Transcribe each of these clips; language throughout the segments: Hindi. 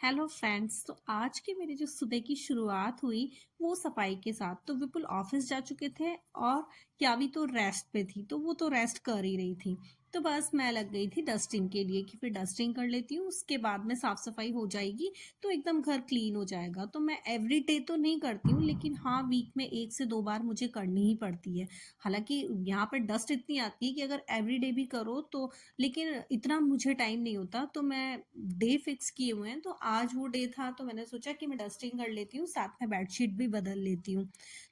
Hello friends. तो आज की मेरी जो सुबह की शुरुआत हुई वो सफाई के साथ। तो विपुल ऑफिस जा चुके थे और यावी तो रेस्ट पे थी, तो वो तो रेस्ट कर ही रही थी। तो बस मैं लग गई थी डस्टिंग के लिए कि फिर डस्टिंग कर लेती हूँ, उसके बाद में साफ सफाई हो जाएगी तो एकदम घर क्लीन हो जाएगा। तो मैं एवरी डे तो नहीं करती हूँ, लेकिन हाँ वीक में 1 से 2 बार मुझे करनी ही पड़ती है। हालांकि यहाँ पर डस्ट इतनी आती है कि अगर एवरी डे भी करो तो, लेकिन इतना मुझे टाइम नहीं होता, तो मैं डे फिक्स किए हुए हैं। तो आज वो डे था तो मैंने सोचा कि मैं डस्टिंग कर लेती हूँ, साथ में बेडशीट भी बदल लेती हूँ।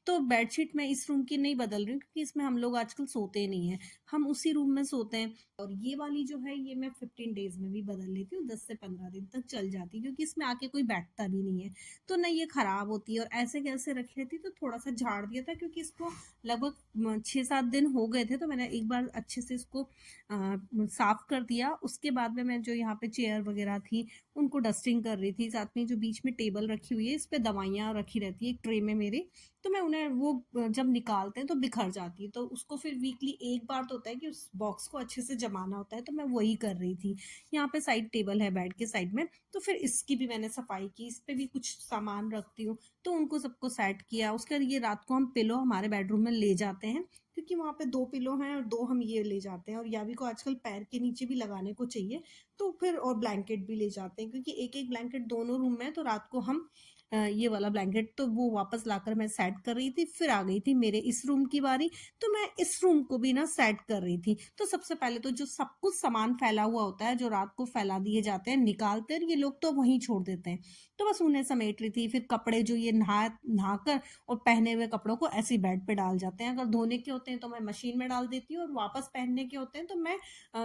तो बेडशीट मैं इस रूम की नहीं बदल रही हूँ क्योंकि इसमें हम लोग आजकल सोते नहीं हैं, हम उसी रूम में सोते हैं। और ये वाली जो है ये मैं 15 डेज में भी बदल लेती हूँ, 10 से 15 दिन तक चल जाती है क्योंकि इसमें आके कोई बैठता भी नहीं है। तो ना ये खराब होती है, और ऐसे कैसे रख लेती तो थोड़ा सा झाड़ दिया था क्योंकि इसको लगभग 6-7 दिन हो गए थे, तो मैंने एक बार अच्छे से इसको साफ कर दिया। उसके बाद में मैं जो यहाँ पे चेयर वगैरह थी उनको डस्टिंग कर रही थी, साथ में जो बीच में टेबल रखी हुई है इस पे दवाइयाँ रखी रहती है एक ट्रे में मेरे। तो मैं उन्हें वो जब निकालते हैं तो बिखर जाती है, तो उसको फिर वीकली एक बार तो होता है कि उस बॉक्स को अच्छे से जमाना होता है, तो मैं वही कर रही थी। यहाँ पे साइड टेबल है बेड के साइड में, तो फिर इसकी भी मैंने सफाई की, इस पे भी कुछ सामान रखती हूँ तो उनको सबको सेट किया। उसके बाद ये रात को हम पिलो हमारे बेडरूम में ले जाते हैं क्योंकि वहाँ पे 2 पिलो हैं और 2 हम ये ले जाते हैं, और यावी को आजकल पैर के नीचे भी लगाने को चाहिए। तो फिर और ब्लैंकेट भी ले जाते हैं क्योंकि एक एक ब्लैंकेट दोनों रूम में है, तो रात को हम ये वाला ब्लैंकेट तो वो वापस लाकर मैं सेट कर रही थी। फिर आ गई थी मेरे इस रूम की बारी, तो मैं इस रूम को भी ना सेट कर रही थी। तो सबसे पहले तो जो सब कुछ सामान फैला हुआ होता है जो रात को फैला दिए जाते हैं निकालते हैं, ये लोग तो वहीं छोड़ देते हैं, तो बस उन्हें समेट रही थी। फिर कपड़े जो ये नहा नहाकर और पहने हुए कपड़ों को ऐसे बेड पे डाल जाते हैं, अगर धोने के होते हैं तो मैं मशीन में डाल देती हूँ, और वापस पहनने के होते हैं तो मैं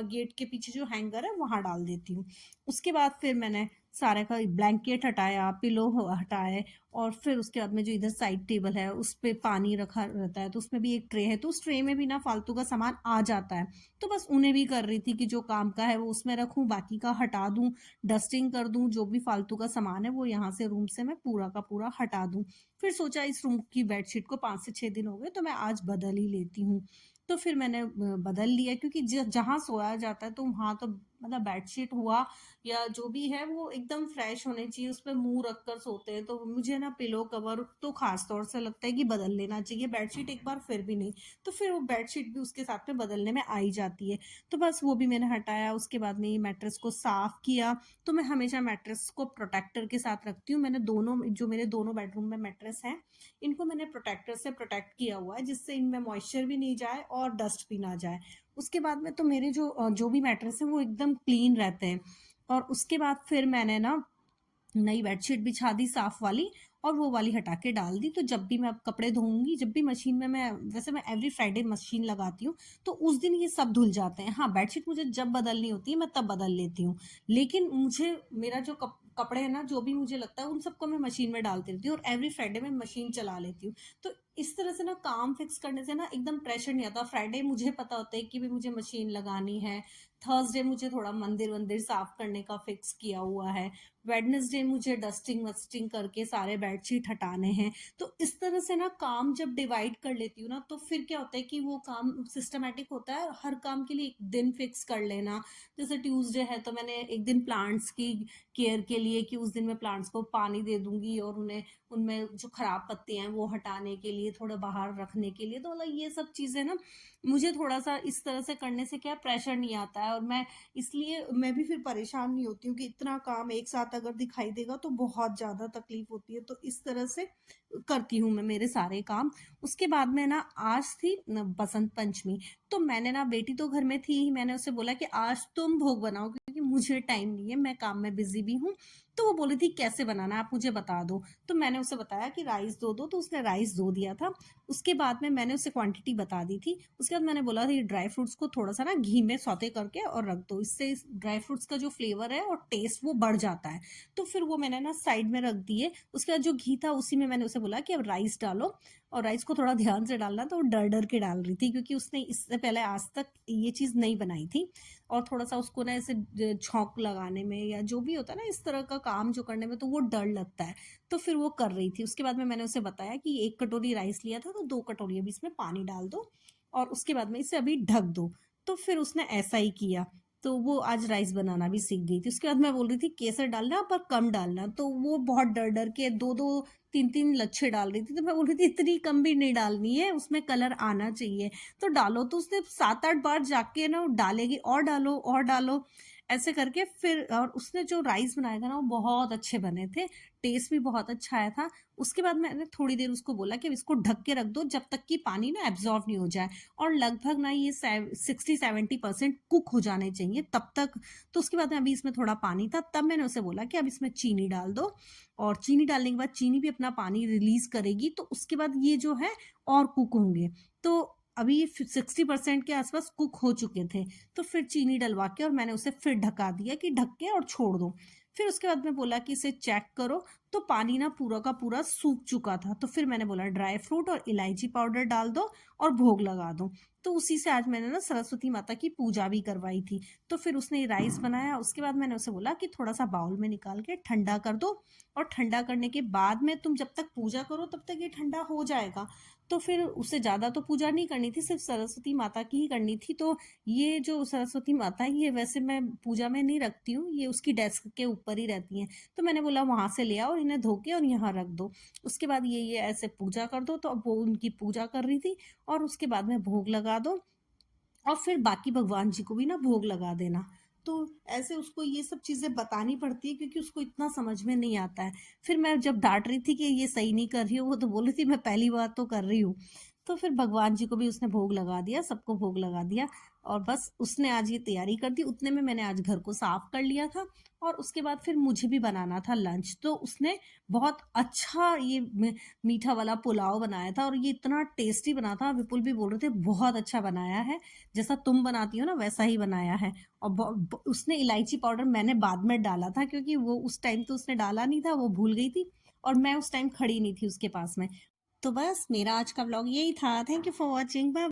गेट के पीछे जो हैंगर है वहां डाल देती हूँ। उसके बाद फिर मैंने सारे का ब्लैंकेट हटाया, पिलो हटाए, और फिर उसके बाद में जो इधर साइड टेबल है उस पे पानी रखा रहता है, तो उसमें भी एक ट्रे है, तो उस ट्रे में भी ना फालतू का सामान आ जाता है। तो बस उन्हें भी कर रही थी कि जो काम का है वो उसमें रखूं, बाकी का हटा दूं, डस्टिंग कर दूं, जो भी फालतू का सामान है वो यहाँ से रूम से मैं पूरा का पूरा हटा दूं। फिर सोचा इस रूम की बेडशीट को 5 से 6 दिन हो गए तो मैं आज बदल ही लेती हूँ। तो फिर मैंने बदल लिया क्योंकि जहाँ सोया जाता है तो वहां तो मतलब बेडशीट हुआ या जो भी है वो एकदम फ्रेश होने चाहिए, उस पर मुंह रख कर सोते हैं, तो मुझे ना पिलो कवर तो खास तौर से लगता है कि बदल लेना चाहिए। बेडशीट एक बार फिर भी नहीं, तो फिर वो बेडशीट भी उसके साथ में बदलने में आई जाती है। तो बस वो भी मैंने हटाया। उसके बाद में ये मैट्रेस को साफ किया। तो मैं हमेशा मैट्रेस को प्रोटेक्टर के साथ रखती हूँ। मैंने दोनों जो मेरे दोनों बेडरूम में मैट्रेस हैं इनको मैंने प्रोटेक्टर से प्रोटेक्ट किया हुआ है, जिससे इनमें मॉइस्चर भी नहीं जाए और डस्ट भी ना जाए। उसके बाद में तो मेरे जो भी मैट्रेस है वो एकदम क्लीन रहते हैं। और उसके बाद फिर मैंने ना नई बेडशीट बिछा दी साफ वाली, और वो वाली हटा के डाल दी। तो जब भी मैं अब कपड़े धोऊंगी, जब भी मशीन में मैं, वैसे मैं एवरी फ्राइडे मशीन लगाती हूँ, तो उस दिन ये सब धुल जाते हैं। हाँ, बेडशीट मुझे जब बदलनी होती है मैं तब बदल लेती हूँ, लेकिन मुझे मेरा जो कपड़े हैं ना जो भी मुझे लगता है उन सबको मैं मशीन में डालती रहती हूँ, और एवरी फ्राइडे में मशीन चला लेती हूँ। तो इस तरह से ना काम फिक्स करने से ना एकदम प्रेशर नहीं आता। फ्राइडे मुझे पता होता है कि भी मुझे मशीन लगानी है, थर्सडे मुझे थोड़ा मंदिर वंदिर साफ करने का फिक्स किया हुआ है, वेडनेसडे मुझे डस्टिंग वस्टिंग करके सारे बेडशीट हटाने हैं। तो इस तरह से ना काम जब डिवाइड कर लेती हूँ ना तो फिर क्या होता है कि वो काम सिस्टमेटिक होता है। हर काम के लिए एक दिन फिक्स कर लेना, जैसे ट्यूसडे है तो मैंने एक दिन प्लांट्स की केयर के लिए कि उस दिन मैं प्लांट्स को पानी दे दूंगी, और उन्हें उनमें जो खराब पत्तियां हैं वो हटाने के लिए, थोड़ा बाहर रखने के लिए। तो मतलब ये सब चीजें ना मुझे थोड़ा सा इस तरह से करने से क्या प्रेशर नहीं आता है, और मैं इसलिए मैं भी फिर परेशान नहीं होती हूँ कि इतना काम एक साथ अगर दिखाई देगा तो बहुत ज्यादा तकलीफ होती है। तो इस तरह से करती हूँ मैं मेरे सारे काम। उसके बाद में ना आज थी बसंत पंचमी, तो मैंने ना, बेटी तो घर में थी ही, मैंने उसे बोला कि आज तुम भोग बनाओ क्योंकि मुझे टाइम नहीं है, मैं काम में बिजी भी हूँ। तो वो बोली थी कैसे बनाना है आप मुझे बता दो। तो मैंने उसे बताया कि राइस दो तो उसने राइस दो दिया था। उसके बाद में मैंने उसे क्वांटिटी बता दी थी। उसके बाद मैंने बोला था ये ड्राई फ्रूट्स को थोड़ा सा ना घी में सौते करके और रख दो, इससे ड्राई फ्रूट्स का जो फ्लेवर है और टेस्ट वो बढ़ जाता है। तो फिर वो मैंने ना साइड में रख दिए। उसके बाद जो घी था उसी में मैंने उसे बोला कि अब राइस डालो, और राइस को थोड़ा ध्यान से डालना। तो वो डर डर के डाल रही थी क्योंकि उसने इससे पहले आज तक ये चीज़ नहीं बनाई थी, और थोड़ा सा उसको ना ऐसे छौंक लगाने में या जो भी होता है ना इस तरह का काम जो करने में तो वो डर लगता है। तो फिर वो कर रही थी। उसके बाद में मैंने उसे बताया कि 1 कटोरी राइस लिया था तो 2 कटोरी अभी इसमें पानी डाल दो, और उसके बाद में इसे अभी ढक दो। तो फिर उसने ऐसा ही किया। तो वो आज राइस बनाना भी सीख गई थी। उसके बाद मैं बोल रही थी केसर डालना पर कम डालना, तो वो बहुत डर डर के 2-2 3-3 लच्छे डाल रही थी। तो मैं बोल रही थी इतनी कम भी नहीं डालनी है, उसमें कलर आना चाहिए तो डालो। तो उसने 7-8 बार जाके ना डालेगी और डालो और डालो, ऐसे करके फिर। और उसने जो राइस बनाया था ना वो बहुत अच्छे बने थे, टेस्ट भी बहुत अच्छा आया था। उसके बाद मैंने थोड़ी देर उसको बोला कि अब इसको ढक के रख दो जब तक कि पानी ना एब्जॉर्ब नहीं हो जाए, और लगभग ना ये 60-70% कुक हो जाने चाहिए तब तक। तो उसके बाद में अभी इसमें थोड़ा पानी था, तब मैंने उसे बोला कि अब इसमें चीनी डाल दो, और चीनी डालने के बाद चीनी भी अपना पानी रिलीज करेगी, तो उसके बाद ये जो है और कुक होंगे। तो अभी ये 60% के आसपास कुक हो चुके थे। तो फिर चीनी डलवा के और मैंने उसे फिर ढका दिया कि ढक के और छोड़ दो। फिर उसके बाद में बोला कि इसे चेक करो, तो पानी ना पूरा का पूरा सूख चुका था। तो फिर मैंने बोला ड्राई फ्रूट और इलायची पाउडर डाल दो और भोग लगा दो। तो उसी से आज मैंने ना सरस्वती माता की पूजा भी करवाई थी। तो फिर उसने राइस बनाया, उसके बाद मैंने उसे बोला कि थोड़ा सा बाउल में निकाल के ठंडा कर दो, और ठंडा करने के बाद में तुम जब तक पूजा करो तब तक ये ठंडा हो जाएगा। तो फिर उससे ज़्यादा तो पूजा नहीं करनी थी, सिर्फ सरस्वती माता की ही करनी थी। तो ये जो सरस्वती माता है ये वैसे मैं पूजा में नहीं रखती हूँ, ये उसकी डेस्क के ऊपर ही रहती हैं। तो मैंने बोला वहाँ से ले आओ और इन्हें धो के और यहाँ रख दो। उसके बाद ये ऐसे पूजा कर दो। तो अब वो उनकी पूजा कर रही थी, और उसके बाद में भोग लगा दो, और फिर बाकी भगवान जी को भी ना भोग लगा देना। तो ऐसे उसको ये सब चीज़ें बतानी पड़ती है क्योंकि उसको इतना समझ में नहीं आता है। फिर मैं जब डांट रही थी कि ये सही नहीं कर रही हो, वो तो बोल रही थी मैं पहली बार तो कर रही हूँ। तो फिर भगवान जी को भी उसने भोग लगा दिया, सबको भोग लगा दिया, और बस उसने आज ये तैयारी कर दी। उतने में मैंने आज घर को साफ कर लिया था, और उसके बाद फिर मुझे भी बनाना था लंच। तो उसने बहुत अच्छा ये मीठा वाला पुलाव बनाया था, और ये इतना टेस्टी बना था, विपुल भी बोल रहे थे बहुत अच्छा बनाया है, जैसा तुम बनाती हो ना वैसा ही बनाया है। और उसने इलायची पाउडर मैंने बाद में डाला था, क्योंकि वो उस टाइम तो उसने डाला नहीं था, वो भूल गई थी, और मैं उस टाइम खड़ी नहीं थी उसके पास में। तो बस मेरा आज का व्लॉग यही था। Thank you for watching, bye.